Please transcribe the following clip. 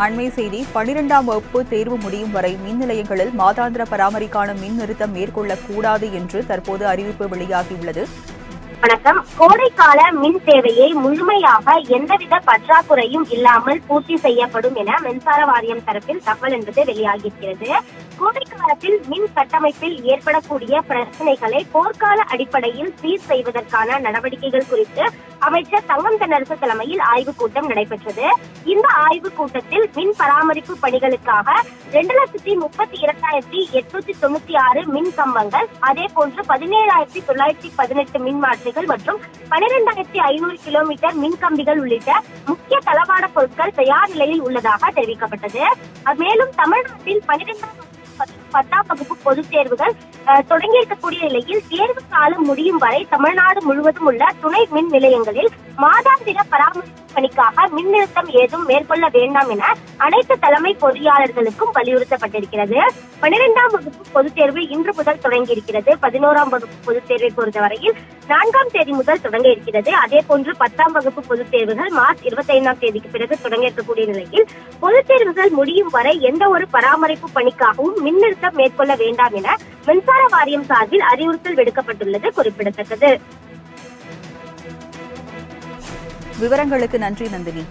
அண்மை செய்தி 12ஆம் வகுப்பு தேர்வு முடியும் வரை மின் நிலையங்களில் மாதாந்திர பராமரிக்கான மின் நிறுத்தம் மேற்கொள்ளக்கூடாது என்று தற்போது அறிவிப்பு வெளியாகியுள்ளது. வணக்கம். கோடைக்கால மின் தேவையை முழுமையாக எந்தவித பற்றாக்குறையும் இல்லாமல் பூர்த்தி செய்யப்படும் என மின்சார வாரியம் தரப்பில் தகவல் என்பது வெளியாகியிருக்கிறது. கோடைக்காலத்தில் மின் கட்டமைப்பில் ஏற்படக்கூடிய பிரச்சனைகளை போர்க்கால அடிப்படையில் சீர் செய்வதற்கான நடவடிக்கைகள் குறித்து அமைச்சர் தங்கம் தென்னரசு தலைமையில் ஆய்வுக் கூட்டம் நடைபெற்றது. இந்த ஆய்வுக் கூட்டத்தில் மின் பராமரிப்பு பணிகளுக்காக 2,32,896 மின் கம்பங்கள், அதே போன்று 17,918 மின் மாற்றிகள் மற்றும் 12,500 கிலோமீட்டர் மின் கம்பிகள் உள்ளிட்ட முக்கிய தளவாட பொருட்கள் தயார் நிலையில் உள்ளதாக தெரிவிக்கப்பட்டது. மேலும் தமிழ்நாட்டில் 12ஆம் 10ஆம் வகுப்பு பொதுத் தேர்வுகள் தொடங்கி இருக்கக்கூடிய நிலையில் தேர்வு காலம் முடியும் வரை தமிழ்நாடு முழுவதும் உள்ள துணை மின் நிலையங்களில் மாதாந்திர பராமரிப்பு பணிக்காக மின் நிறுத்தம் ஏதும் மேற்கொள்ள வேண்டாம் என அனைத்து தலைமை பொறியாளர்களுக்கும் வலியுறுத்தப்பட்டிருக்கிறது. 12ஆம் வகுப்பு பொதுத் தேர்வு இன்று முதல் தொடங்கி இருக்கிறது. 11ஆம் வகுப்பு பொதுத் தேர்வை பொறுத்தவரையில் 4ஆம் தேதி முதல் தொடங்க இருக்கிறது. அதே போன்று 10ஆம் வகுப்பு பொதுத் தேர்வுகள் மார்ச் 25ஆம் தேதிக்கு பிறகு தொடங்க இருக்கக்கூடிய நிலையில் பொதுத் தேர்வுகள் முடியும் வரை எந்த ஒரு பராமரிப்பு பணிக்காகவும் மின் நிறுத்தம் மேற்கொள்ள வேண்டாம் என மின்சார வாரியம் சார்பில் அறிவுறுத்தல் விடுக்கப்பட்டுள்ளது குறிப்பிடத்தக்கது. விவரங்களுக்கு நன்றி நந்தினி.